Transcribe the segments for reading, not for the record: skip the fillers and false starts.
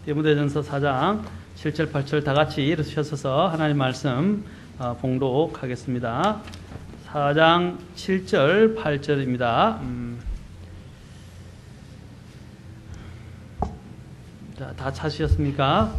디모데전서 4장 7절 8절 다 같이 일어서셔서 하나님 말씀 봉독하겠습니다. 4장 7절 8절입니다. 자, 다 찾으셨습니까?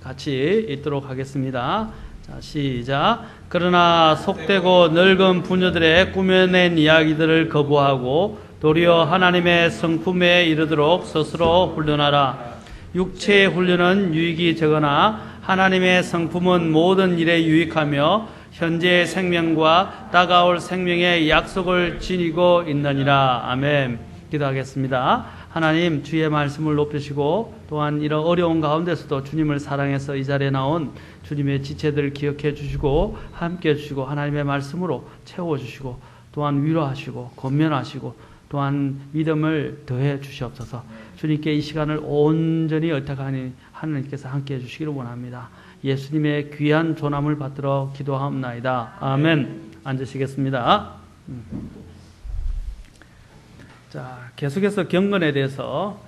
같이 읽도록 하겠습니다. 자, 시작. 그러나 속되고 늙은 부녀들의 꾸며낸 이야기들을 거부하고 도리어 하나님의 성품에 이르도록 스스로 훈련하라. 육체의 훈련은 유익이 적으나 하나님의 성품은 모든 일에 유익하며 현재의 생명과 다가올 생명의 약속을 지니고 있느니라. 아멘. 기도하겠습니다. 하나님, 주의 말씀을 높이시고 또한 이런 어려운 가운데서도 주님을 사랑해서 이 자리에 나온 주님의 지체들을 기억해 주시고 함께 해주시고 하나님의 말씀으로 채워주시고 또한 위로하시고 권면하시고 또한 믿음을 더해 주시옵소서. 주님께 이 시간을 온전히 의탁하니 하나님께서 함께 해주시기를 원합니다. 예수님의 귀한 조남을 받들어 기도하옵나이다. 아멘. 앉으시겠습니다. 자, 계속해서 경건에 대해서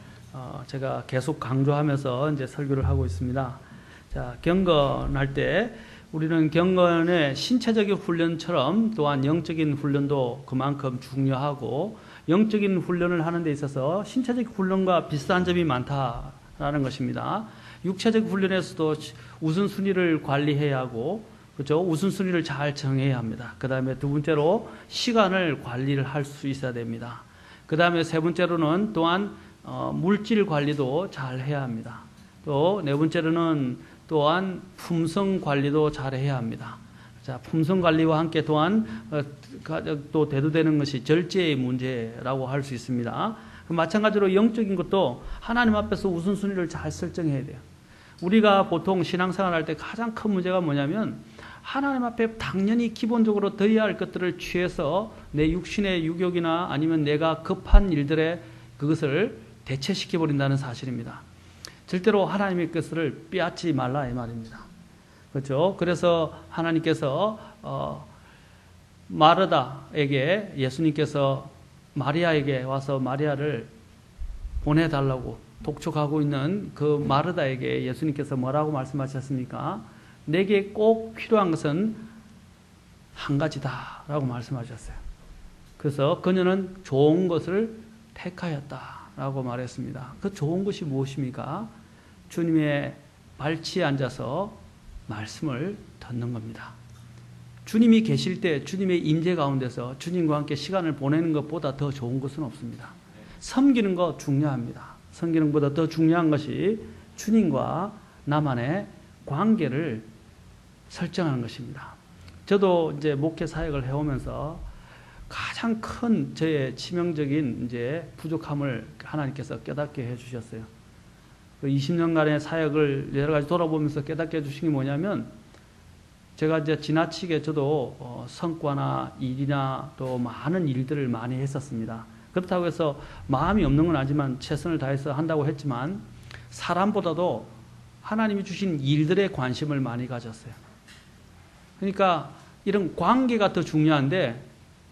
제가 계속 강조하면서 이제 설교를 하고 있습니다. 자, 경건할 때 우리는 경건의 신체적인 훈련처럼 또한 영적인 훈련도 그만큼 중요하고 영적인 훈련을 하는 데 있어서 신체적 훈련과 비슷한 점이 많다라는 것입니다. 육체적 훈련에서도 우선순위를 관리해야 하고, 그렇죠? 우선순위를 잘 정해야 합니다. 그 다음에 두 번째로 시간을 관리를 할 수 있어야 됩니다. 그 다음에 세 번째로는 또한 물질 관리도 잘 해야 합니다. 또 네 번째로는 또한 품성 관리도 잘 해야 합니다. 자, 품성 관리와 함께 또한 또 대두되는 것이 절제의 문제라고 할 수 있습니다. 마찬가지로 영적인 것도 하나님 앞에서 우선순위를 잘 설정해야 돼요. 우리가 보통 신앙생활 할 때 가장 큰 문제가 뭐냐면 하나님 앞에 당연히 기본적으로 드려야 할 것들을 취해서 내 육신의 유욕이나 아니면 내가 급한 일들에 그것을 대체시켜버린다는 사실입니다. 절대로 하나님의 것을 빼앗지 말라 이 말입니다. 그렇죠? 그래서 하나님께서 마르다에게 예수님께서 마리아에게 와서 마리아를 보내달라고 독촉하고 있는 그 마르다에게 예수님께서 뭐라고 말씀하셨습니까? 내게 꼭 필요한 것은 한 가지다라고 말씀하셨어요. 그래서 그녀는 좋은 것을 택하였다라고 말했습니다. 그 좋은 것이 무엇입니까? 주님의 발치에 앉아서 말씀을 듣는 겁니다. 주님이 계실 때 주님의 임재 가운데서 주님과 함께 시간을 보내는 것보다 더 좋은 것은 없습니다. 섬기는 것 중요합니다. 섬기는 것보다 더 중요한 것이 주님과 나만의 관계를 설정하는 것입니다. 저도 이제 목회 사역을 해오면서 가장 큰 저의 치명적인 이제 부족함을 하나님께서 깨닫게 해주셨어요. 20년간의 사역을 여러 가지 돌아보면서 깨닫게 해주신 게 뭐냐면, 제가 이제 지나치게 저도 성과나 일이나 또 많은 일들을 많이 했었습니다. 그렇다고 해서 마음이 없는 건 아니지만 최선을 다해서 한다고 했지만 사람보다도 하나님이 주신 일들에 관심을 많이 가졌어요. 그러니까 이런 관계가 더 중요한데,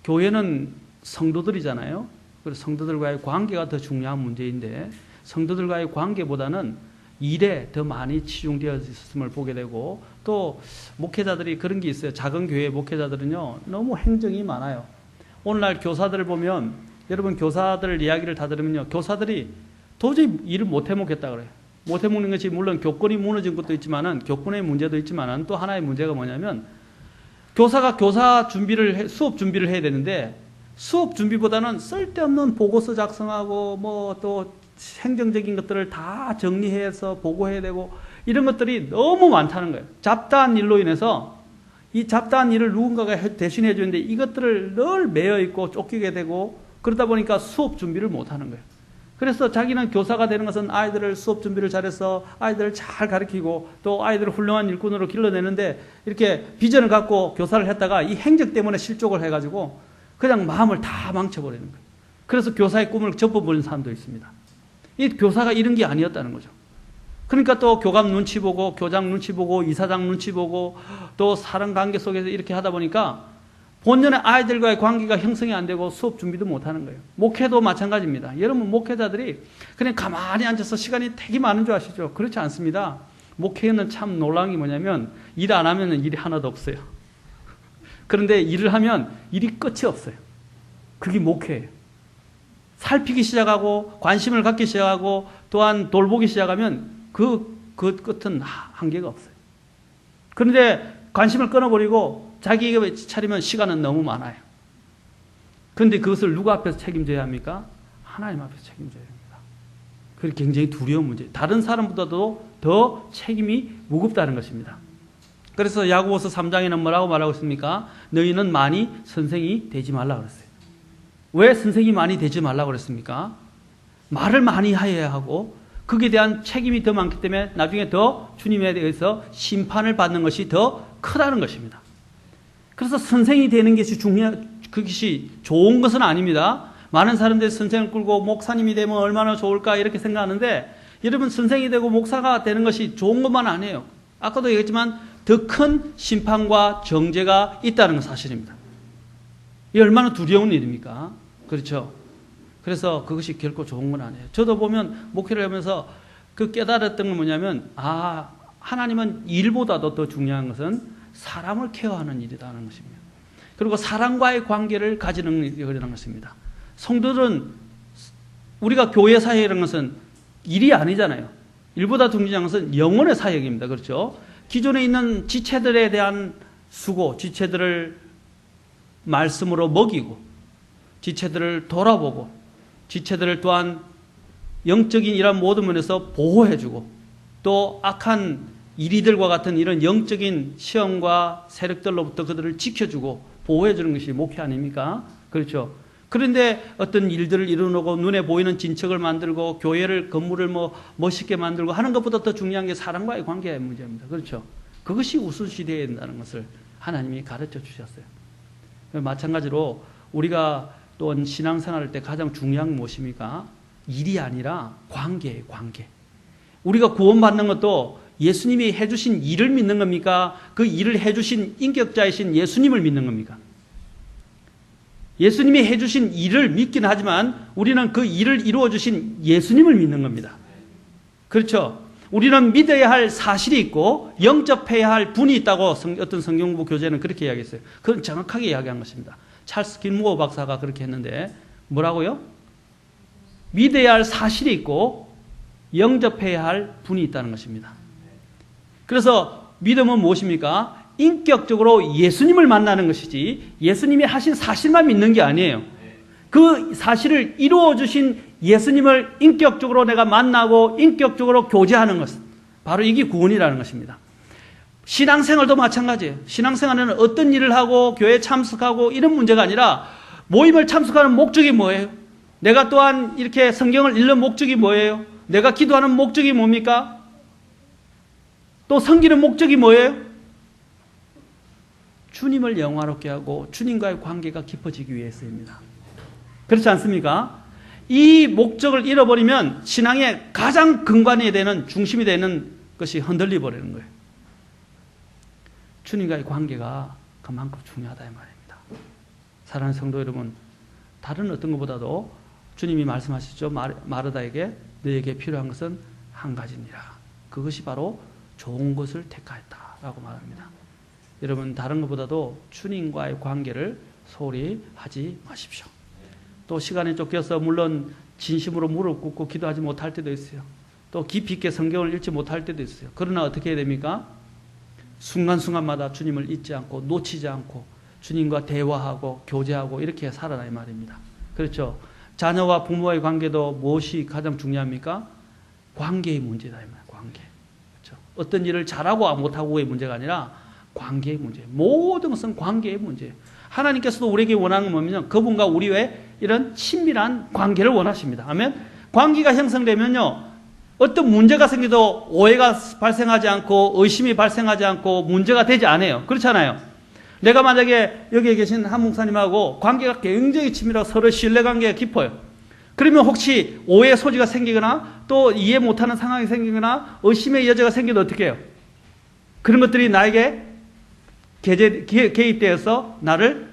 교회는 성도들이잖아요. 그래서 성도들과의 관계가 더 중요한 문제인데 성도들과의 관계보다는 일에 더 많이 치중되어 있음을 보게 되고, 또 목회자들이 그런 게 있어요. 작은 교회 목회자들은요 너무 행정이 많아요. 오늘날 교사들을 보면, 여러분 교사들 이야기를 다 들으면요, 교사들이 도저히 일을 못 해먹겠다 그래요. 못 해먹는 것이 물론 교권이 무너진 것도 있지만은, 교권의 문제도 있지만은, 또 하나의 문제가 뭐냐면, 교사가 교사 준비를 수업 준비를 해야 되는데 수업 준비보다는 쓸데없는 보고서 작성하고 뭐 또 행정적인 것들을 다 정리해서 보고해야 되고 이런 것들이 너무 많다는 거예요. 잡다한 일로 인해서 이 잡다한 일을 누군가가 대신해 주는데 이것들을 늘 매여 있고 쫓기게 되고, 그러다 보니까 수업 준비를 못 하는 거예요. 그래서 자기는 교사가 되는 것은 아이들을 수업 준비를 잘해서 아이들을 잘 가르치고 또 아이들을 훌륭한 일꾼으로 길러내는데, 이렇게 비전을 갖고 교사를 했다가 이 행정 때문에 실족을 해가지고 그냥 마음을 다 망쳐버리는 거예요. 그래서 교사의 꿈을 접어버린 사람도 있습니다. 이 교사가 이런 게 아니었다는 거죠. 그러니까 또 교감 눈치 보고 교장 눈치 보고 이사장 눈치 보고 또 사람 관계 속에서 이렇게 하다 보니까 본연의 아이들과의 관계가 형성이 안 되고 수업 준비도 못 하는 거예요. 목회도 마찬가지입니다. 여러분 목회자들이 그냥 가만히 앉아서 시간이 되게 많은 줄 아시죠? 그렇지 않습니다. 목회는 참 놀라운 게 뭐냐면 일 안 하면 일이 하나도 없어요. 그런데 일을 하면 일이 끝이 없어요. 그게 목회예요. 살피기 시작하고 관심을 갖기 시작하고 또한 돌보기 시작하면 그 끝은 한계가 없어요. 그런데 관심을 끊어버리고 자기가 차리면 시간은 너무 많아요. 그런데 그것을 누구 앞에서 책임져야 합니까? 하나님 앞에서 책임져야 합니다. 그게 굉장히 두려운 문제예요. 다른 사람보다도 더 책임이 무겁다는 것입니다. 그래서 야고보서 3장에는 뭐라고 말하고 있습니까? 너희는 많이 선생이 되지 말라 그랬어요. 왜 선생이 많이 되지 말라고 그랬습니까? 말을 많이 해야 하고 거기에 대한 책임이 더 많기 때문에 나중에 더 주님에 대해서 심판을 받는 것이 더 크다는 것입니다. 그래서 선생이 되는 것이 그것이 좋은 것은 아닙니다. 많은 사람들이 선생을 끌고 목사님이 되면 얼마나 좋을까 이렇게 생각하는데 여러분 선생이 되고 목사가 되는 것이 좋은 것만 아니에요. 아까도 얘기했지만 더 큰 심판과 정죄가 있다는 건 사실입니다. 이 얼마나 두려운 일입니까? 그렇죠? 그래서 그것이 결코 좋은 건 아니에요. 저도 보면 목회를 하면서 그 깨달았던 건 뭐냐면 하나님은 일보다도 더 중요한 것은 사람을 케어하는 일이라는 것입니다. 그리고 사람과의 관계를 가지는 것입니다. 성도들은 우리가 교회 사역이라는 것은 일이 아니잖아요. 일보다 중요한 것은 영혼의 사역입니다. 그렇죠? 기존에 있는 지체들에 대한 수고, 지체들을 말씀으로 먹이고 지체들을 돌아보고 지체들을 또한 영적인 이런 모든 면에서 보호해주고 또 악한 이리들과 같은 이런 영적인 시험과 세력들로부터 그들을 지켜주고 보호해주는 것이 목회 아닙니까? 그렇죠? 그런데 어떤 일들을 이루고 눈에 보이는 진척을 만들고 교회를 건물을 멋있게 만들고 하는 것보다 더 중요한 게 사람과의 관계의 문제입니다. 그렇죠? 그것이 우선시되어야 된다는 것을 하나님이 가르쳐 주셨어요. 마찬가지로 우리가 또한 신앙생활할 때 가장 중요한 게 무엇입니까? 일이 아니라 관계예요. 관계. 우리가 구원받는 것도 예수님이 해주신 일을 믿는 겁니까? 그 일을 해주신 인격자이신 예수님을 믿는 겁니까? 예수님이 해주신 일을 믿긴 하지만 우리는 그 일을 이루어주신 예수님을 믿는 겁니다. 그렇죠? 우리는 믿어야 할 사실이 있고 영접해야 할 분이 있다고 어떤 성경부 교재는 그렇게 이야기했어요. 그건 정확하게 이야기한 것입니다. 찰스 길무어 박사가 그렇게 했는데 뭐라고요? 믿어야 할 사실이 있고 영접해야 할 분이 있다는 것입니다. 그래서 믿음은 무엇입니까? 인격적으로 예수님을 만나는 것이지 예수님이 하신 사실만 믿는 게 아니에요. 그 사실을 이루어주신 예수님을 인격적으로 내가 만나고 인격적으로 교제하는 것, 바로 이게 구원이라는 것입니다. 신앙생활도 마찬가지예요. 신앙생활은 어떤 일을 하고 교회에 참석하고 이런 문제가 아니라 모임을 참석하는 목적이 뭐예요? 내가 또한 이렇게 성경을 읽는 목적이 뭐예요? 내가 기도하는 목적이 뭡니까? 또 섬기는 목적이 뭐예요? 주님을 영화롭게 하고 주님과의 관계가 깊어지기 위해서입니다. 그렇지 않습니까? 이 목적을 잃어버리면 신앙의 가장 근간이 되는 중심이 되는 것이 흔들려 버리는 거예요. 주님과의 관계가 그만큼 중요하다 이 말입니다. 사랑하는 성도 여러분, 다른 어떤 것보다도 주님이 말씀하시죠. 마르다에게 너에게 필요한 것은 한 가지니라. 그것이 바로 좋은 것을 택하였다라고 말합니다. 여러분 다른 것보다도 주님과의 관계를 소홀히 하지 마십시오. 또 시간에 쫓겨서 물론 진심으로 무릎 꿇고 기도하지 못할 때도 있어요. 또 깊이 있게 성경을 읽지 못할 때도 있어요. 그러나 어떻게 해야 됩니까? 순간순간마다 주님을 잊지 않고 놓치지 않고 주님과 대화하고 교제하고 이렇게 살아라 이 말입니다. 그렇죠? 자녀와 부모와의 관계도 무엇이 가장 중요합니까? 관계의 문제다 이 말이에요. 관계. 그렇죠? 어떤 일을 잘하고 못하고의 문제가 아니라 관계의 문제. 모든 것은 관계의 문제예요. 하나님께서도 우리에게 원하는 건 뭐냐면 그분과 우리의 이런 친밀한 관계를 원하십니다. 아멘. 관계가 형성되면요. 어떤 문제가 생겨도 오해가 발생하지 않고 의심이 발생하지 않고 문제가 되지 않아요. 그렇잖아요. 내가 만약에 여기에 계신 한 목사님하고 관계가 굉장히 친밀하고 서로 신뢰관계가 깊어요. 그러면 혹시 오해의 소지가 생기거나 또 이해 못하는 상황이 생기거나 의심의 여지가 생겨도 어떻게 해요? 그런 것들이 나에게 개입되어서 나를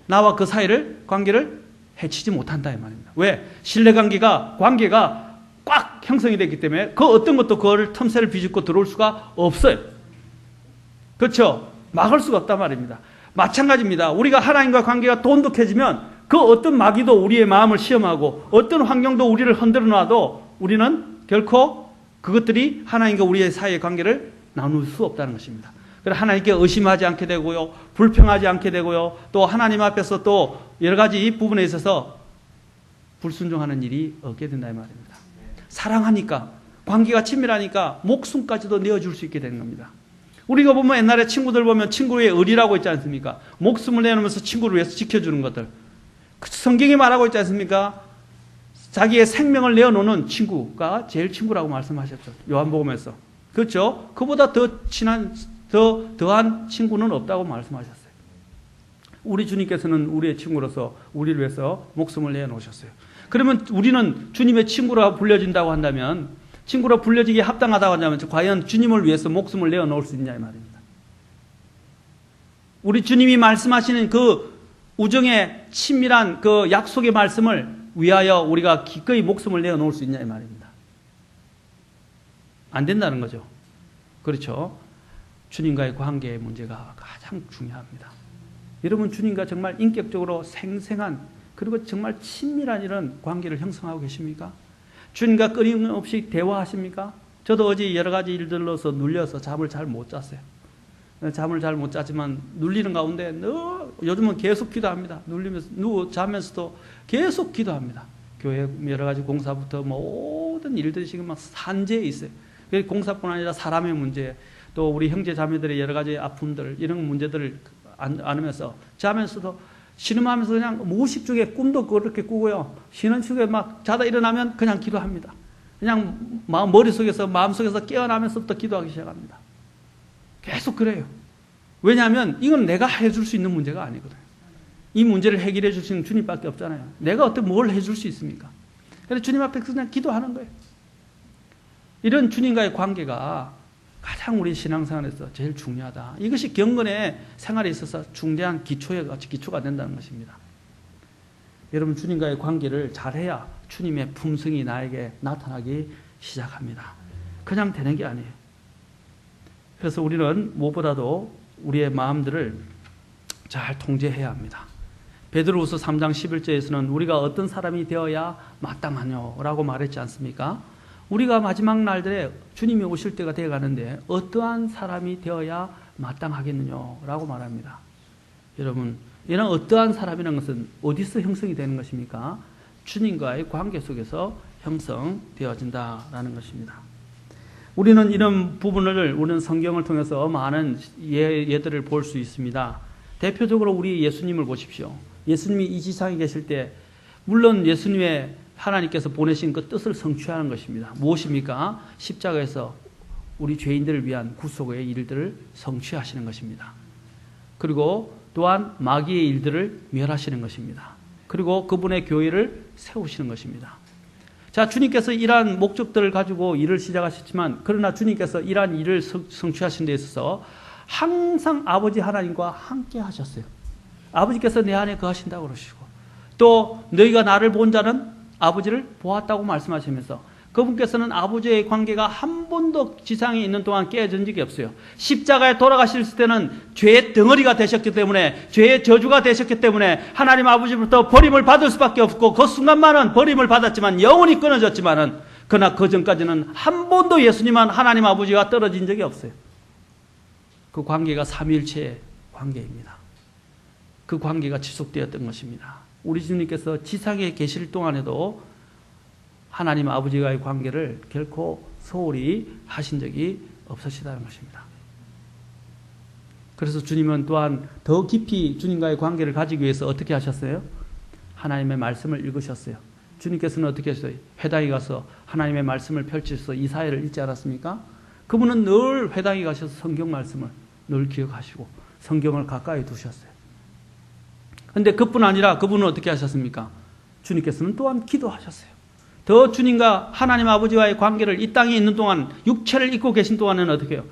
나와 그 사이를 관계를 해치지 못한다 이 말입니다. 왜? 신뢰관계가 꽉 형성이 됐기 때문에 그 어떤 것도 그걸 틈새를 비집고 들어올 수가 없어요. 그렇죠? 막을 수가 없단 말입니다. 마찬가지입니다. 우리가 하나님과 관계가 돈독해지면 그 어떤 마귀도 우리의 마음을 시험하고 어떤 환경도 우리를 흔들어 놔도 우리는 결코 그것들이 하나님과 우리의 사이의 관계를 나눌 수 없다는 것입니다. 그래서 하나님께 의심하지 않게 되고요, 불평하지 않게 되고요, 또 하나님 앞에서 또 여러 가지 부분에 있어서 불순종하는 일이 없게 된다 이 말입니다. 사랑하니까, 관계가 친밀하니까 목숨까지도 내어줄 수 있게 되는 겁니다. 우리가 보면 옛날에 친구들 보면 친구의 의리라고 있지 않습니까? 목숨을 내놓으면서 친구를 위해서 지켜주는 것들. 성경이 말하고 있지 않습니까? 자기의 생명을 내어놓는 친구가 제일 친구라고 말씀하셨죠. 요한복음에서. 그렇죠? 그보다 더 친한, 더한 친구는 없다고 말씀하셨어요. 우리 주님께서는 우리의 친구로서 우리를 위해서 목숨을 내어놓으셨어요. 그러면 우리는 주님의 친구라 불려진다고 한다면, 친구로 불려지기에 합당하다고 한다면 과연 주님을 위해서 목숨을 내어놓을 수 있냐 이 말입니다. 우리 주님이 말씀하시는 그 우정의 친밀한 그 약속의 말씀을 위하여 우리가 기꺼이 목숨을 내어놓을 수 있냐 이 말입니다. 안 된다는 거죠. 그렇죠. 주님과의 관계의 문제가 가장 중요합니다. 여러분 주님과 정말 인격적으로 생생한 그리고 정말 친밀한 이런 관계를 형성하고 계십니까? 주님과 끊임없이 대화하십니까? 저도 어제 여러 가지 일들로서 눌려서 잠을 잘 못 잤어요. 잠을 잘 못 잤지만 눌리는 가운데 요즘은 계속 기도합니다. 눌리면서 자면서도 계속 기도합니다. 교회 여러 가지 공사부터 모든 일들이 지금 막 산재에 있어요. 공사뿐 아니라 사람의 문제, 또 우리 형제 자매들의 여러 가지 아픔들 이런 문제들을 안으면서 자면서도 신음하면서 그냥 무의식 중에 꿈도 그렇게 꾸고요. 쉬는 시간에 막 자다 일어나면 그냥 기도합니다. 그냥 머릿속에서 마음속에서 깨어나면서부터 기도하기 시작합니다. 계속 그래요. 왜냐하면 이건 내가 해줄 수 있는 문제가 아니거든요. 이 문제를 해결해 줄 수 있는 주님밖에 없잖아요. 내가 어떻게 뭘 해줄 수 있습니까? 그래서 주님 앞에 그냥 기도하는 거예요. 이런 주님과의 관계가 가장 우리 신앙생활에서 제일 중요하다. 이것이 경건의 생활에 있어서 중대한 기초가 된다는 것입니다. 여러분 주님과의 관계를 잘해야 주님의 품성이 나에게 나타나기 시작합니다. 그냥 되는 게 아니에요. 그래서 우리는 무엇보다도 우리의 마음들을 잘 통제해야 합니다. 베드로후서 3장 11절에서는 우리가 어떤 사람이 되어야 마땅하뇨 라고 말했지 않습니까? 우리가 마지막 날들에 주님이 오실 때가 되어가는데 어떠한 사람이 되어야 마땅하겠느냐 라고 말합니다. 여러분, 이런 어떠한 사람이라는 것은 어디서 형성이 되는 것입니까? 주님과의 관계 속에서 형성되어진다라는 것입니다. 우리는 이런 부분을 우리는 성경을 통해서 많은 예들을 볼 수 있습니다. 대표적으로 우리 예수님을 보십시오. 예수님이 이 지상에 계실 때 물론 예수님의 하나님께서 보내신 그 뜻을 성취하는 것입니다. 무엇입니까? 십자가에서 우리 죄인들을 위한 구속의 일들을 성취하시는 것입니다. 그리고 또한 마귀의 일들을 멸하시는 것입니다. 그리고 그분의 교회를 세우시는 것입니다. 자, 주님께서 이러한 목적들을 가지고 일을 시작하셨지만 그러나 주님께서 이러한 일을 성취하신 데 있어서 항상 아버지 하나님과 함께 하셨어요. 아버지께서 내 안에 거하신다고 그러시고 또 너희가 나를 본 자는 아버지를 보았다고 말씀하시면서 그분께서는 아버지의 관계가 한 번도 지상에 있는 동안 깨어진 적이 없어요. 십자가에 돌아가실 때는 죄의 덩어리가 되셨기 때문에 죄의 저주가 되셨기 때문에 하나님 아버지부터 버림을 받을 수밖에 없고 그 순간만은 버림을 받았지만 영원히 끊어졌지만은 그러나 그 전까지는 한 번도 예수님은 하나님 아버지와 떨어진 적이 없어요. 그 관계가 삼위일체의 관계입니다. 그 관계가 지속되었던 것입니다. 우리 주님께서 지상에 계실 동안에도 하나님 아버지와의 관계를 결코 소홀히 하신 적이 없으시다는 것입니다. 그래서 주님은 또한 더 깊이 주님과의 관계를 가지기 위해서 어떻게 하셨어요? 하나님의 말씀을 읽으셨어요. 주님께서는 어떻게 하셨어요? 회당에 가서 하나님의 말씀을 펼치셔서 이사야를 읽지 않았습니까? 그분은 늘 회당에 가셔서 성경 말씀을 늘 기억하시고 성경을 가까이 두셨어요. 그런데 그뿐 아니라 그분은 어떻게 하셨습니까? 주님께서는 또한 기도하셨어요. 더 주님과 하나님 아버지와의 관계를 이 땅에 있는 동안 육체를 입고 계신 동안에는 어떻게 해요?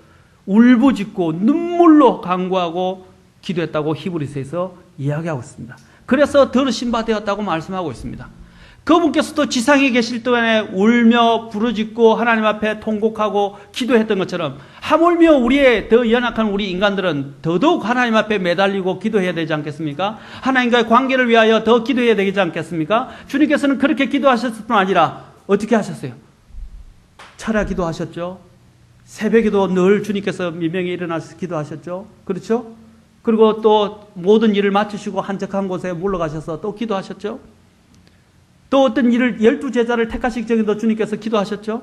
울부짖고 눈물로 간구하고 기도했다고 히브리서에서 이야기하고 있습니다. 그래서 들으신 바 되었다고 말씀하고 있습니다. 그분께서도 지상에 계실 동안에 울며 부르짖고 하나님 앞에 통곡하고 기도했던 것처럼 하물며 우리의 더 연약한 우리 인간들은 더더욱 하나님 앞에 매달리고 기도해야 되지 않겠습니까? 하나님과의 관계를 위하여 더 기도해야 되지 않겠습니까? 주님께서는 그렇게 기도하셨을 뿐 아니라 어떻게 하셨어요? 철야 기도하셨죠? 새벽에도 늘 주님께서 미명에 일어나서 기도하셨죠? 그렇죠? 그리고 또 모든 일을 마치시고 한적한 곳에 물러가셔서 또 기도하셨죠? 또 어떤 일을 12제자를 택하시기 전에도 주님께서 기도하셨죠?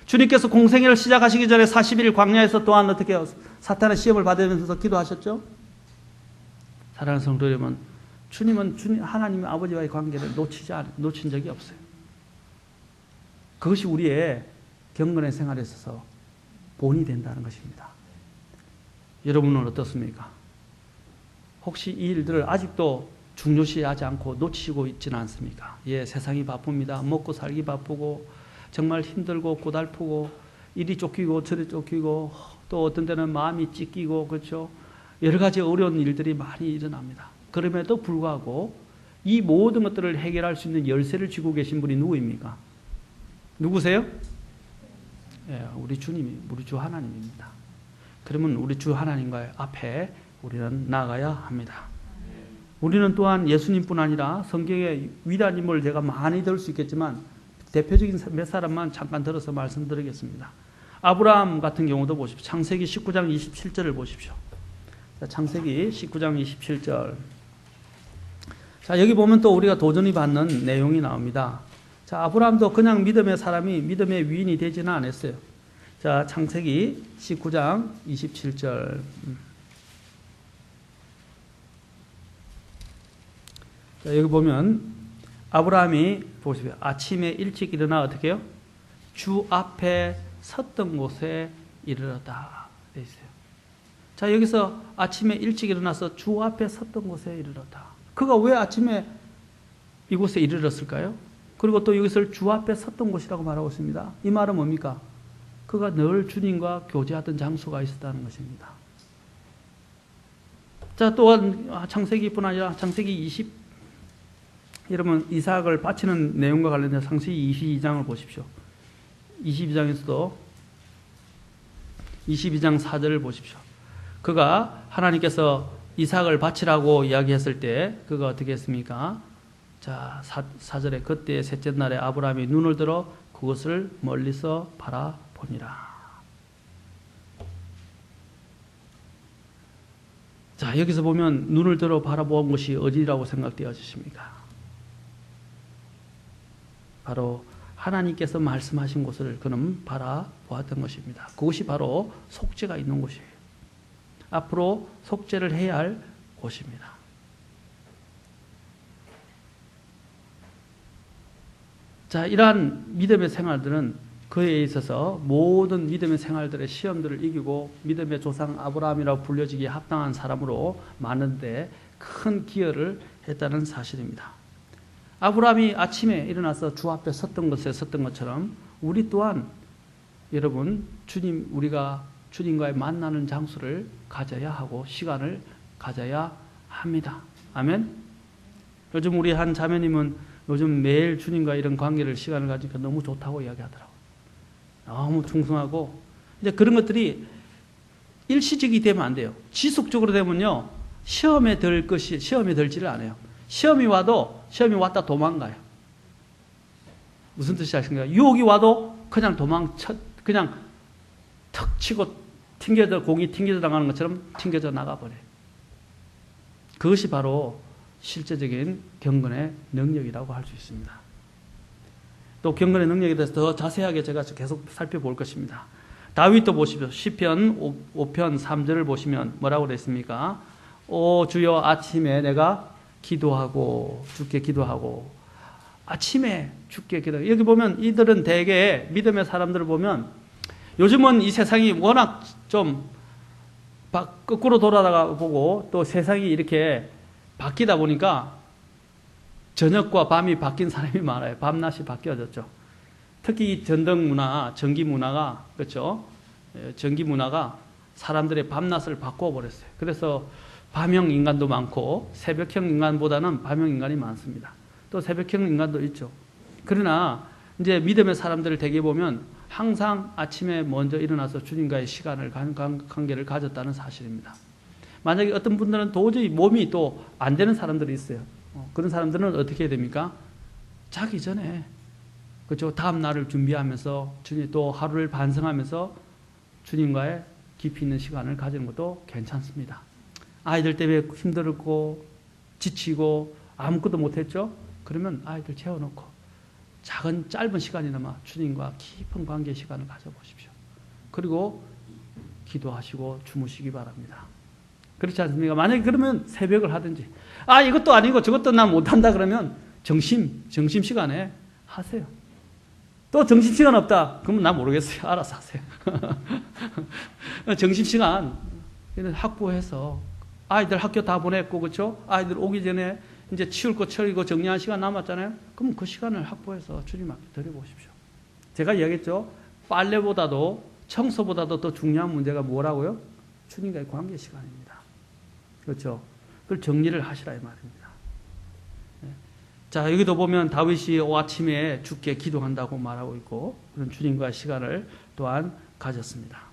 주님께서 공생애를 시작하시기 전에 40일 광야에서 또한 어떻게 해요? 사탄의 시험을 받으면서 기도하셨죠? 사랑하는 성도 여러분, 주님은 하나님 아버지와의 관계를 놓친 적이 없어요. 그것이 우리의 경건의 생활에 있어서 본이 된다는 것입니다. 여러분은 어떻습니까? 혹시 이 일들을 아직도 중요시하지 않고 놓치고 있지는 않습니까? 예, 세상이 바쁩니다. 먹고 살기 바쁘고 정말 힘들고 고달프고 이리 쫓기고 저리 쫓기고 또 어떤 때는 마음이 찢기고 그렇죠? 여러 가지 어려운 일들이 많이 일어납니다. 그럼에도 불구하고 이 모든 것들을 해결할 수 있는 열쇠를 쥐고 계신 분이 누구입니까? 누구세요? 예, 우리 주님이, 우리 주 하나님입니다. 그러면 우리 주 하나님과 앞에 우리는 나가야 합니다. 우리는 또한 예수님뿐 아니라 성경의 위대한 인물을 제가 많이 들을 수 있겠지만 대표적인 몇 사람만 잠깐 들어서 말씀드리겠습니다. 아브라함 같은 경우도 보십시오. 창세기 19장 27절을 보십시오. 자, 창세기 19장 27절. 자, 여기 보면 또 우리가 도전이 받는 내용이 나옵니다. 자, 아브라함도 그냥 믿음의 사람이 믿음의 위인이 되지는 않았어요. 자, 창세기 19장 27절. 자, 여기 보면 아브라함이 보십시오. 아침에 일찍 일어나 어떻게 해요? 주 앞에 섰던 곳에 이르렀다 돼 있어요. 자, 여기서 아침에 일찍 일어나서 주 앞에 섰던 곳에 이르렀다. 그가 왜 아침에 이곳에 이르렀을까요? 그리고 또 여기서 주 앞에 섰던 곳이라고 말하고 있습니다. 이 말은 뭡니까? 그가 늘 주님과 교제하던 장소가 있었다는 것입니다. 자, 또한 창세기뿐 아니라 창세기 20 여러분 이삭을 바치는 내용과 관련해서 창세기 22장을 보십시오. 22장에서도 22장 4절을 보십시오. 그가 하나님께서 이삭을 바치라고 이야기했을 때 그가 어떻게 했습니까? 자, 4절에 그때 셋째 날에 아브라함이 눈을 들어 그것을 멀리서 바라보니라. 자, 여기서 보면 눈을 들어 바라본 것이 어디라고 생각되어지십니까? 바로 하나님께서 말씀하신 곳을 그는 바라보았던 것입니다. 그것이 바로 속죄가 있는 곳이에요. 앞으로 속죄를 해야 할 곳입니다. 자, 이러한 믿음의 생활들은 그에 있어서 모든 믿음의 생활들의 시험들을 이기고 믿음의 조상 아브라함이라고 불려지기에 합당한 사람으로 많은데 큰 기여를 했다는 사실입니다. 아브라함이 아침에 일어나서 주 앞에 섰던 것에 섰던 것처럼 우리 또한 여러분 우리가 주님과의 만나는 장소를 가져야 하고 시간을 가져야 합니다. 아멘. 요즘 우리 한 자매님은 요즘 매일 주님과 이런 관계를 시간을 가지니까 너무 좋다고 이야기하더라고요. 너무 충성하고 이제 그런 것들이 일시적이 되면 안 돼요. 지속적으로 되면요 시험에 들지를 않아요. 시험이 왔다 도망가요. 무슨 뜻이 아십니까? 유혹이 와도 그냥 그냥 턱 치고 공이 튕겨져 나가는 것처럼 튕겨져 나가버려요. 그것이 바로 실제적인 경건의 능력이라고 할 수 있습니다. 또 경건의 능력에 대해서 더 자세하게 제가 계속 살펴볼 것입니다. 다윗도 보십시오. 시편 5편 3절을 보시면 뭐라고 그랬습니까? 오 주여 아침에 내가 기도하고 주께 기도하고 아침에 주께 기도하고 여기 보면 이들은 대개 믿음의 사람들을 보면 요즘은 이 세상이 워낙 좀 거꾸로 돌아다가 보고 또 세상이 이렇게 바뀌다 보니까 저녁과 밤이 바뀐 사람이 많아요. 밤낮이 바뀌어졌죠. 특히 이 전등 문화, 전기 문화가 그렇죠. 전기 문화가 사람들의 밤낮을 바꿔 버렸어요. 그래서 밤형 인간도 많고 새벽형 인간보다는 밤형 인간이 많습니다. 또 새벽형 인간도 있죠. 그러나 이제 믿음의 사람들을 대개 보면 항상 아침에 먼저 일어나서 주님과의 시간을 관계를 가졌다는 사실입니다. 만약에 어떤 분들은 도저히 몸이 또 안 되는 사람들이 있어요. 그런 사람들은 어떻게 해야 됩니까? 자기 전에 그렇죠. 다음 날을 준비하면서 주님 또 하루를 반성하면서 주님과의 깊이 있는 시간을 가지는 것도 괜찮습니다. 아이들 때문에 힘들고 지치고 아무것도 못했죠? 그러면 아이들 재워놓고 작은 짧은 시간이나마 주님과 깊은 관계 시간을 가져보십시오. 그리고 기도하시고 주무시기 바랍니다. 그렇지 않습니까? 만약에 그러면 새벽을 하든지 이것도 아니고 저것도 난 못한다 그러면 점심시간에 하세요. 또 점심시간 없다 그러면 난 모르겠어요. 알아서 하세요. 점심시간 확보해서 아이들 학교 다 보냈고 그렇죠? 아이들 오기 전에 이제 치울 거 치우고 정리한 시간 남았잖아요. 그럼 그 시간을 확보해서 주님 앞에 드려보십시오. 제가 이야기했죠. 빨래보다도 청소보다도 더 중요한 문제가 뭐라고요? 주님과의 관계 시간입니다. 그렇죠? 그걸 정리를 하시라 이 말입니다. 자, 여기도 보면 다윗이 아침에 주께 기도한다고 말하고 있고 그런 주님과의 시간을 또한 가졌습니다.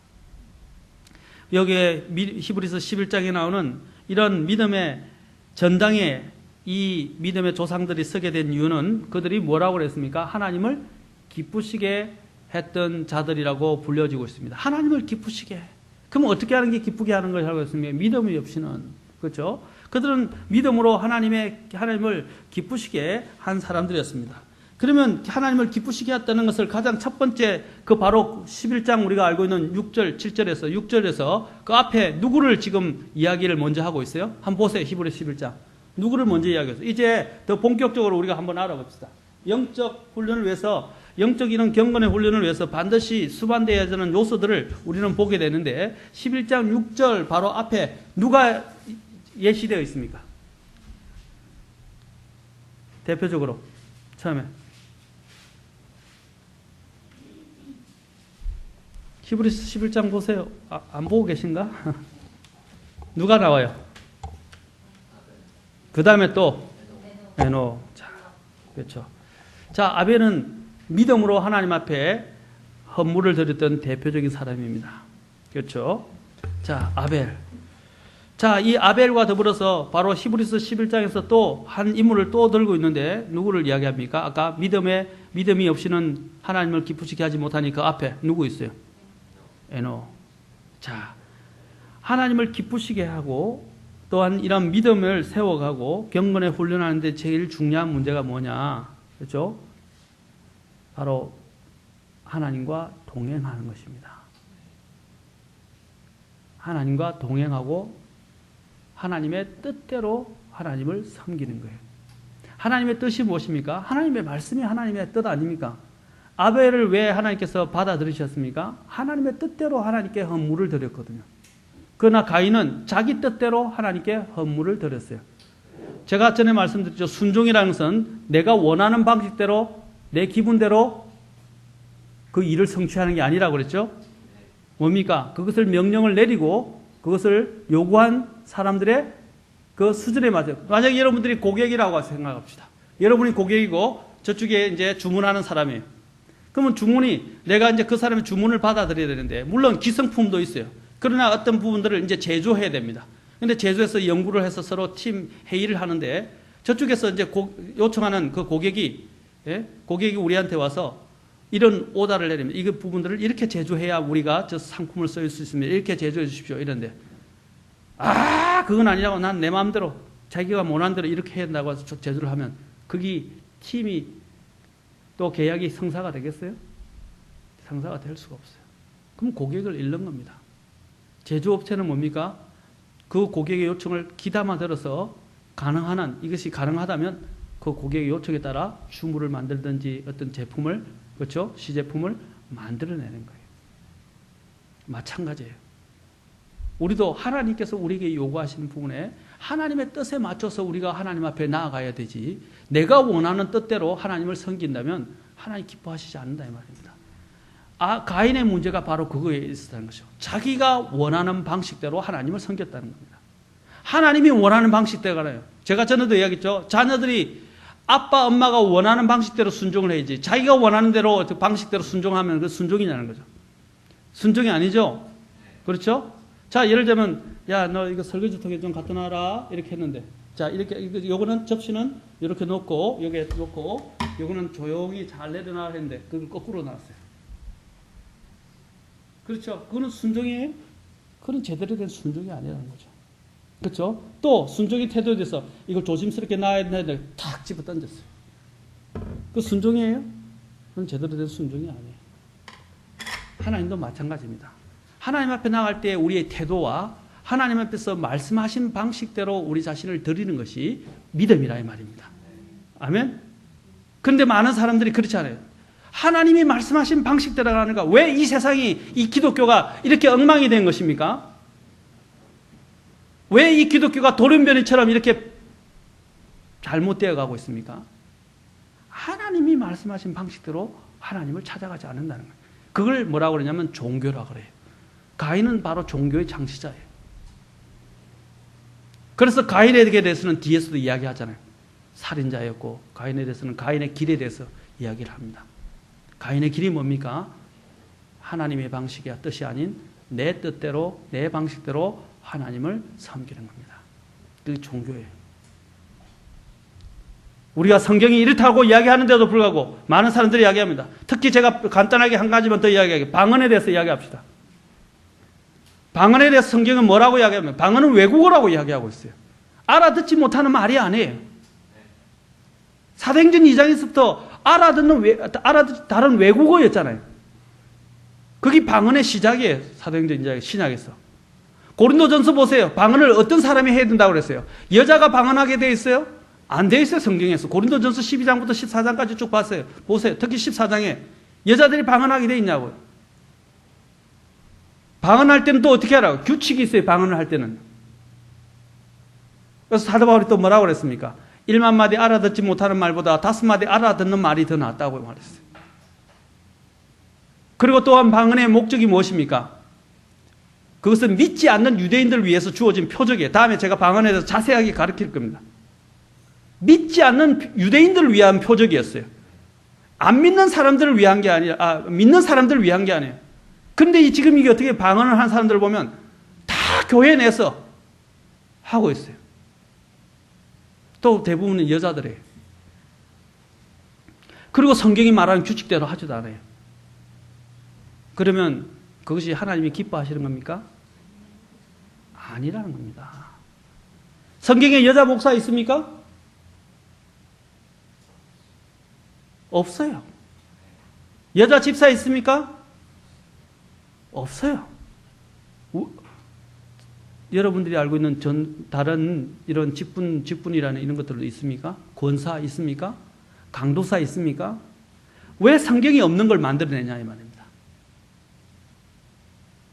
여기에 히브리서 11장에 나오는 이런 믿음의 전당에 이 믿음의 조상들이 서게 된 이유는 그들이 뭐라고 그랬습니까? 하나님을 기쁘시게 했던 자들이라고 불려지고 있습니다. 하나님을 기쁘시게. 그럼 어떻게 하는 게 기쁘게 하는 것이라고 했습니까? 믿음이 없이는. 그렇죠? 그들은 믿음으로 하나님을 기쁘시게 한 사람들이었습니다. 그러면 하나님을 기쁘시게 했다는 것을 가장 첫 번째 그 바로 11장 우리가 알고 있는 6절, 7절에서 6절에서 그 앞에 누구를 지금 이야기를 먼저 하고 있어요? 한번 보세요. 히브리서 11장. 누구를 먼저 이야기했어요? 이제 더 본격적으로 우리가 한번 알아봅시다. 영적 훈련을 위해서 영적인 경건의 훈련을 위해서 반드시 수반되어야 하는 요소들을 우리는 보게 되는데 11장 6절 바로 앞에 누가 예시되어 있습니까? 대표적으로 처음에 히브리서 11장 보세요. 안 보고 계신가? 누가 나와요? 그 다음에 또 에노. 자, 그렇죠. 자, 아벨은 믿음으로 하나님 앞에 헌물을 드렸던 대표적인 사람입니다. 그렇죠? 자, 아벨. 자, 이 아벨과 더불어서 바로 히브리서 11장에서 또 한 인물을 또 들고 있는데 누구를 이야기합니까? 아까 믿음이 없이는 하나님을 기쁘시게 하지 못하니 그 앞에 누구 있어요? 에노. 자, 하나님을 기쁘시게 하고 또한 이런 믿음을 세워가고 경건에 훈련하는데 제일 중요한 문제가 뭐냐? 그렇죠? 바로 하나님과 동행하는 것입니다. 하나님과 동행하고 하나님의 뜻대로 하나님을 섬기는 거예요. 하나님의 뜻이 무엇입니까? 하나님의 말씀이 하나님의 뜻 아닙니까? 아벨을 왜 하나님께서 받아들이셨습니까? 하나님의 뜻대로 하나님께 헌물을 드렸거든요. 그러나 가인은 자기 뜻대로 하나님께 헌물을 드렸어요. 제가 전에 말씀드렸죠. 순종이라는 것은 내가 원하는 방식대로 내 기분대로 그 일을 성취하는 게 아니라고 그랬죠. 뭡니까? 그것을 명령을 내리고 그것을 요구한 사람들의 그 수준에 맞아요. 만약에 여러분들이 고객이라고 생각합시다. 여러분이 고객이고 저쪽에 이제 주문하는 사람이에요. 그러면 주문이 내가 이제 그 사람의 주문을 받아들여야 되는데 물론 기성품도 있어요. 그러나 어떤 부분들을 이제 제조해야 됩니다. 근데 제조해서 연구를 해서 서로 팀 회의를 하는데 저쪽에서 이제 요청하는 그 고객이 우리한테 와서 이런 오다를 내리면 이 부분들을 이렇게 제조해야 우리가 저 상품을 쓸 수 있습니다. 이렇게 제조해 주십시오. 이런데 그건 아니라고 난 내 마음대로 자기가 원하는 대로 이렇게 해야 된다고 해서 제조를 하면 그게 팀이 또 계약이 성사가 되겠어요? 성사가 될 수가 없어요. 그럼 고객을 잃는 겁니다. 제조업체는 뭡니까? 그 고객의 요청을 귀담아 들어서 가능한 한 이것이 가능하다면 그 고객의 요청에 따라 주물을 만들든지 어떤 제품을 그렇죠? 시제품을 만들어내는 거예요. 마찬가지예요. 우리도 하나님께서 우리에게 요구하시는 부분에 하나님의 뜻에 맞춰서 우리가 하나님 앞에 나아가야 되지 내가 원하는 뜻대로 하나님을 섬긴다면 하나님 기뻐하시지 않는다 이 말입니다. 가인의 문제가 바로 그거에 있었다는 것이죠. 자기가 원하는 방식대로 하나님을 섬겼다는 겁니다. 하나님이 원하는 방식대로 가요. 제가 전에도 이야기했죠. 자녀들이 아빠, 엄마가 원하는 방식대로 순종을 해야지. 자기가 원하는 대로 방식대로 순종하면 그 순종이냐는 거죠. 순종이 아니죠. 그렇죠? 자, 예를 들면 야, 너 이거 설거지통에 좀 갖다 놔라 이렇게 했는데, 자, 이렇게 요거는 접시는 이렇게 놓고 여기에 놓고 요거는 조용히 잘 내려놔 했는데 그걸 거꾸로 놨어요. 그렇죠? 그거는 순종이에요? 그건 제대로 된 순종이 아니라는 거죠. 그렇죠? 또 순종의 태도에 대해서 이걸 조심스럽게 놔야 되는데 탁 집어 던졌어요. 그 순종이에요? 그건 제대로 된 순종이 아니에요. 하나님도 마찬가지입니다. 하나님 앞에 나갈 때 우리의 태도와 하나님 앞에서 말씀하신 방식대로 우리 자신을 드리는 것이 믿음이라 이 말입니다. 아멘? 그런데 많은 사람들이 그렇지 않아요. 하나님이 말씀하신 방식대로 가는가? 왜 이 세상이, 이 기독교가 이렇게 엉망이 된 것입니까? 왜 이 기독교가 돌연변이처럼 이렇게 잘못되어 가고 있습니까? 하나님이 말씀하신 방식대로 하나님을 찾아가지 않는다는 거예요. 그걸 뭐라고 그러냐면 종교라고 그래요. 가인은 바로 종교의 창시자예요. 그래서 가인에게 대해서는 뒤에서도 이야기하잖아요. 살인자였고, 가인에 대해서는 가인의 길에 대해서 이야기를 합니다. 가인의 길이 뭡니까? 하나님의 방식이야 뜻이 아닌 내 뜻대로, 내 방식대로 하나님을 섬기는 겁니다. 그게 종교예요. 우리가 성경이 이렇다고 이야기하는데도 불구하고 많은 사람들이 이야기합니다. 특히 제가 간단하게 한 가지만 더 이야기하게, 방언에 대해서 이야기합시다. 방언에 대해서 성경은 뭐라고 이야기하면 방언은 외국어라고 이야기하고 있어요. 알아듣지 못하는 말이 아니에요. 사도행전 2장에서부터 다른 외국어였잖아요. 그게 방언의 시작이에요. 사도행전 2장 신약에서. 고린도전서 보세요. 방언을 어떤 사람이 해야 된다고 그랬어요? 여자가 방언하게 돼 있어요? 안 돼 있어요. 성경에서. 고린도전서 12장부터 14장까지 쭉 봤어요. 보세요. 특히 14장에 여자들이 방언하게 돼 있냐고요. 방언할 때는 또 어떻게 하라고? 규칙이 있어요. 방언을 할 때는. 그래서 사도 바울이 또 뭐라고 그랬습니까? 1만 마디 알아듣지 못하는 말보다 5마디 알아듣는 말이 더 낫다고 말했어요. 그리고 또한 방언의 목적이 무엇입니까? 그것은 믿지 않는 유대인들을 위해서 주어진 표적이에요. 다음에 제가 방언에 대해서 자세하게 가르칠 겁니다. 믿지 않는 유대인들을 위한 표적이었어요. 안 믿는 사람들을 위한 게 아니라, 믿는 사람들을 위한 게 아니에요. 그런데 지금 이게 어떻게 방언을 한 사람들을 보면 다 교회 내에서 하고 있어요. 또 대부분은 여자들이에요. 그리고 성경이 말하는 규칙대로 하지도 않아요. 그러면 그것이 하나님이 기뻐하시는 겁니까? 아니라는 겁니다. 성경에 여자 목사 있습니까? 없어요. 여자 집사 있습니까? 없어요. 여러분들이 알고 있는 다른 이런 직분이라는 이런 것들도 있습니까? 권사 있습니까? 강도사 있습니까? 왜 성경이 없는 걸 만들어내냐 이 말입니다.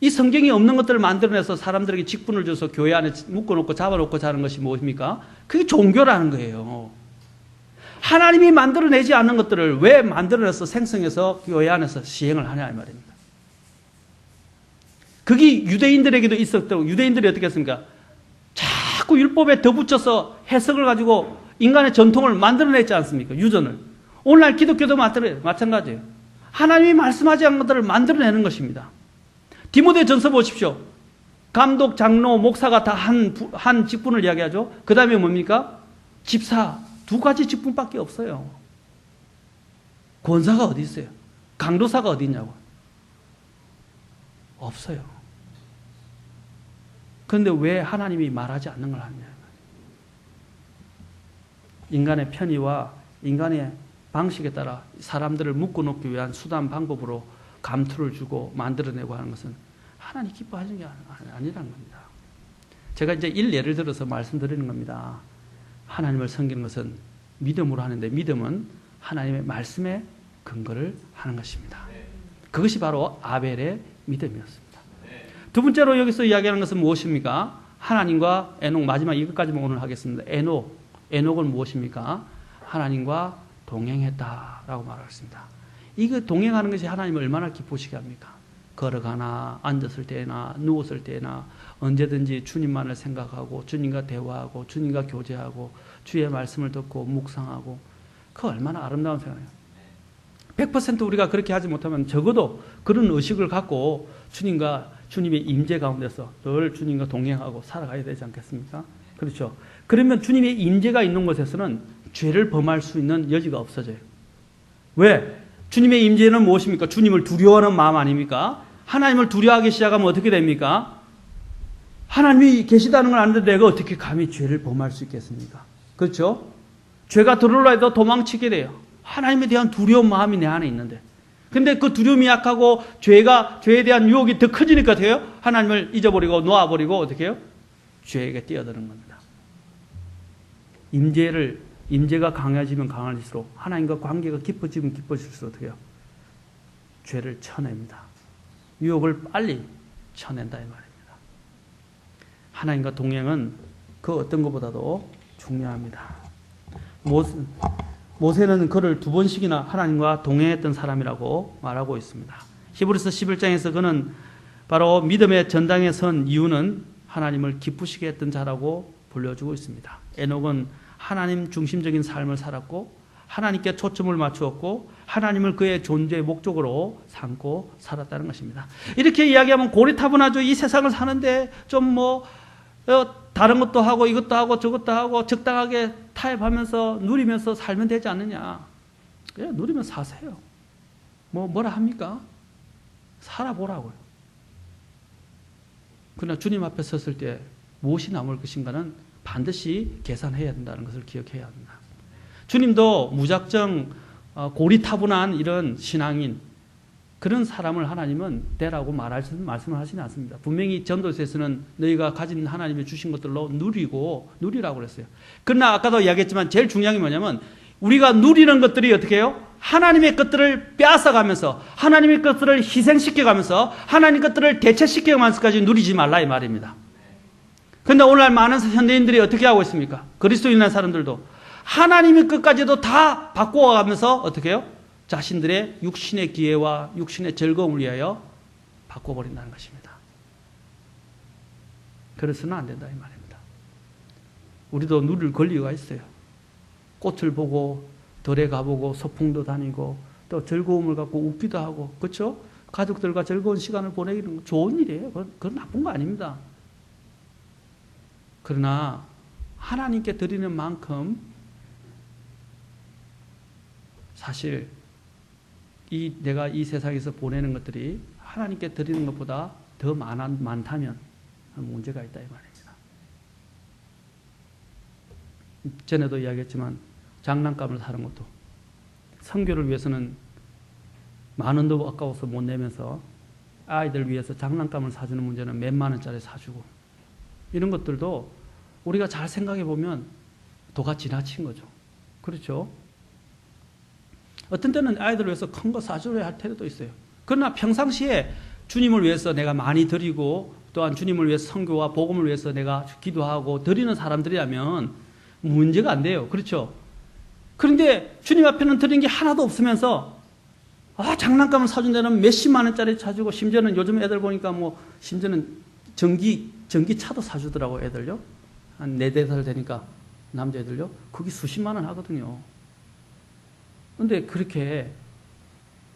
이 성경이 없는 것들을 만들어내서 사람들에게 직분을 줘서 교회 안에 묶어놓고 잡아놓고 자는 것이 무엇입니까? 그게 종교라는 거예요. 하나님이 만들어내지 않는 것들을 왜 만들어내서 생성해서 교회 안에서 시행을 하냐 이 말입니다. 그게 유대인들에게도 있었다고. 유대인들이 어떻게 했습니까? 자꾸 율법에 덧붙여서 해석을 가지고 인간의 전통을 만들어냈지 않습니까? 유전을. 오늘날 기독교도 마찬가지예요. 하나님이 말씀하지 않은 것들을 만들어내는 것입니다. 디모데전서 보십시오. 감독, 장로, 목사가 다 한 직분을 이야기하죠. 그 다음에 뭡니까? 집사. 2가지 직분밖에 없어요. 권사가 어디 있어요? 강도사가 어디 있냐고. 없어요. 그런데 왜 하나님이 말하지 않는 걸 하느냐. 인간의 편의와 인간의 방식에 따라 사람들을 묶어놓기 위한 수단 방법으로 감투를 주고 만들어내고 하는 것은 하나님 기뻐하시는 게 아니라는 겁니다. 제가 이제 예를 들어서 말씀드리는 겁니다. 하나님을 섬기는 것은 믿음으로 하는데 믿음은 하나님의 말씀에 근거를 하는 것입니다. 그것이 바로 아벨의 믿음이었습니다. 두 번째로 여기서 이야기하는 것은 무엇입니까? 하나님과 에녹, 마지막 이것까지만 오늘 하겠습니다. 에녹은 무엇입니까? 하나님과 동행했다라고 말하겠습니다. 이거 동행하는 것이 하나님을 얼마나 기쁘시게 합니까? 걸어가나 앉았을 때나 누웠을 때나 언제든지 주님만을 생각하고 주님과 대화하고 주님과 교제하고 주의 말씀을 듣고 묵상하고 그 얼마나 아름다운 생각이에요. 100% 우리가 그렇게 하지 못하면 적어도 그런 의식을 갖고 주님의 임재 가운데서 늘 주님과 동행하고 살아가야 되지 않겠습니까? 그렇죠. 그러면 주님의 임재가 있는 곳에서는 죄를 범할 수 있는 여지가 없어져요. 왜? 주님의 임재는 무엇입니까? 주님을 두려워하는 마음 아닙니까? 하나님을 두려워하기 시작하면 어떻게 됩니까? 하나님이 계시다는 걸 아는데 내가 어떻게 감히 죄를 범할 수 있겠습니까? 그렇죠? 죄가 들어오려 해도 도망치게 돼요. 하나님에 대한 두려운 마음이 내 안에 있는데. 근데 그 두려움이 약하고 죄에 대한 유혹이 더 커지니까 돼요? 하나님을 잊어버리고 놓아버리고 어떻게 해요? 죄에게 뛰어드는 겁니다. 임재가 강해지면 강할수록 하나님과 관계가 깊어지면 깊어질수록 어떻게 해요? 죄를 쳐냅니다. 유혹을 빨리 쳐낸다 이 말입니다. 하나님과 동행은 그 어떤 것보다도 중요합니다. 모세는 그를 2번씩이나 하나님과 동행했던 사람이라고 말하고 있습니다. 히브리서 11장에서 그는 바로 믿음의 전당에 선 이유는 하나님을 기쁘시게 했던 자라고 불려주고 있습니다. 에녹은 하나님 중심적인 삶을 살았고 하나님께 초점을 맞추었고 하나님을 그의 존재의 목적으로 삼고 살았다는 것입니다. 이렇게 이야기하면 고리타분하죠. 이 세상을 사는데 좀 다른 것도 하고 이것도 하고 저것도 하고 적당하게 타협하면서 누리면서 살면 되지 않느냐. 그냥 누리면서 사세요. 뭐라 합니까? 살아보라고요. 그러나 주님 앞에 섰을 때 무엇이 남을 것인가는 반드시 계산해야 된다는 것을 기억해야 합니다. 주님도 무작정 고리타분한 이런 신앙인 그런 사람을 하나님은 되라고 말씀을 하시지 않습니다. 분명히 전도서에서는 너희가 가진 하나님이 주신 것들로 누리라고 그랬어요. 그러나 아까도 이야기했지만 제일 중요한 게 뭐냐면 우리가 누리는 것들이 어떻게 해요? 하나님의 것들을 빼앗아가면서 하나님의 것들을 희생시켜가면서 하나님의 것들을 대체시켜가면서까지 누리지 말라 이 말입니다. 그런데 오늘날 많은 현대인들이 어떻게 하고 있습니까? 그리스도인의 사람들도 하나님의 것까지도 다 바꿔가면서 어떻게 해요? 자신들의 육신의 기회와 육신의 즐거움을 위하여 바꿔버린다는 것입니다. 그래서는 안 된다 이 말입니다. 우리도 누릴 권리가 있어요. 꽃을 보고 들에 가보고 소풍도 다니고 또 즐거움을 갖고 웃기도 하고 그렇죠? 가족들과 즐거운 시간을 보내기는 건 좋은 일이에요. 그건 나쁜 거 아닙니다. 그러나 하나님께 드리는 만큼 사실 내가 이 세상에서 보내는 것들이 하나님께 드리는 것보다 더 많다면 문제가 있다 이 말입니다. 전에도 이야기했지만 장난감을 사는 것도 선교를 위해서는 만 원도 아까워서 못 내면서 아이들 위해서 장난감을 사주는 문제는 몇만 원짜리 사주고 이런 것들도 우리가 잘 생각해 보면 도가 지나친 거죠. 그렇죠? 어떤 때는 아이들을 위해서 큰 거 사줘야 할 때도 있어요. 그러나 평상시에 주님을 위해서 내가 많이 드리고 또한 주님을 위해서 선교와 복음을 위해서 내가 기도하고 드리는 사람들이라면 문제가 안 돼요. 그렇죠? 그런데 주님 앞에는 드린 게 하나도 없으면서 장난감을 사준다는 몇십만 원짜리 사주고 심지어는 요즘 애들 보니까 심지어는 전기차도 사주더라고 애들요. 한 4-5살 되니까 남자애들요. 그게 수십만 원 하거든요. 그런데 그렇게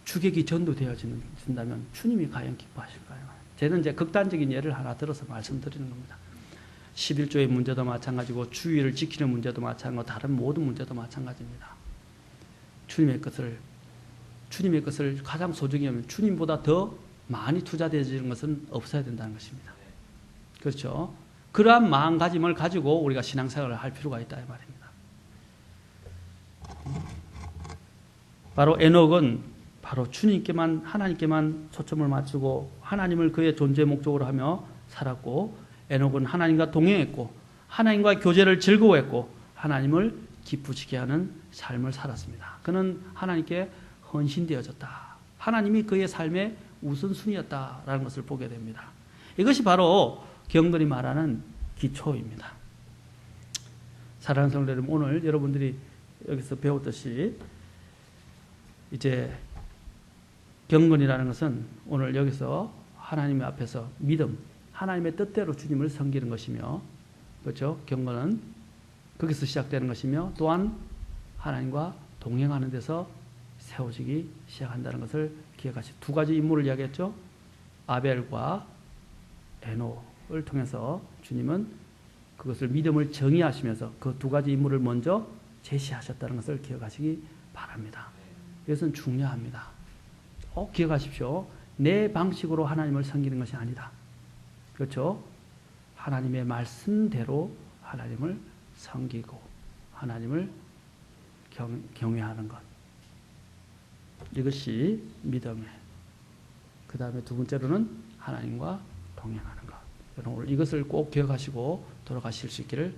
주객이 전도되어진다면 주님이 과연 기뻐하실까요? 저는 이제 극단적인 예를 하나 들어서 말씀드리는 겁니다. 11조의 문제도 마찬가지고 주의를 지키는 문제도 마찬가지고 다른 모든 문제도 마찬가지입니다. 주님의 것을 가장 소중히 하면 주님보다 더 많이 투자되어지는 것은 없어야 된다는 것입니다. 그렇죠? 그러한 마음가짐을 가지고 우리가 신앙생활을 할 필요가 있다 이 말입니다. 바로 에녹은 바로 하나님께만 초점을 맞추고 하나님을 그의 존재 목적으로 하며 살았고 에녹은 하나님과 동행했고 하나님과 교제를 즐거워했고 하나님을 기쁘시게 하는 삶을 살았습니다. 그는 하나님께 헌신되어졌다. 하나님이 그의 삶의 우선순위였다라는 것을 보게 됩니다. 이것이 바로 경건이 말하는 기초입니다. 사랑하는 성도 여러분, 오늘 여러분들이 여기서 배웠듯이 이제 경건이라는 것은 오늘 여기서 하나님 앞에서 믿음, 하나님의 뜻대로 주님을 섬기는 것이며, 그렇죠? 경건은 거기서 시작되는 것이며, 또한 하나님과 동행하는 데서 세워지기 시작한다는 것을 기억하시고, 두 가지 인물을 이야기했죠. 아벨과 에노를 통해서 주님은 그것을 믿음을 정의하시면서 그 두 가지 인물을 먼저 제시하셨다는 것을 기억하시기 바랍니다. 이것은 중요합니다. 기억하십시오. 내 방식으로 하나님을 섬기는 것이 아니다. 그렇죠? 하나님의 말씀대로 하나님을 섬기고 하나님을 경외하는 것. 이것이 믿음의. 그 다음에 두 번째로는 하나님과 동행하는 것. 여러분 오늘 이것을 꼭 기억하시고 돌아가실 수 있기를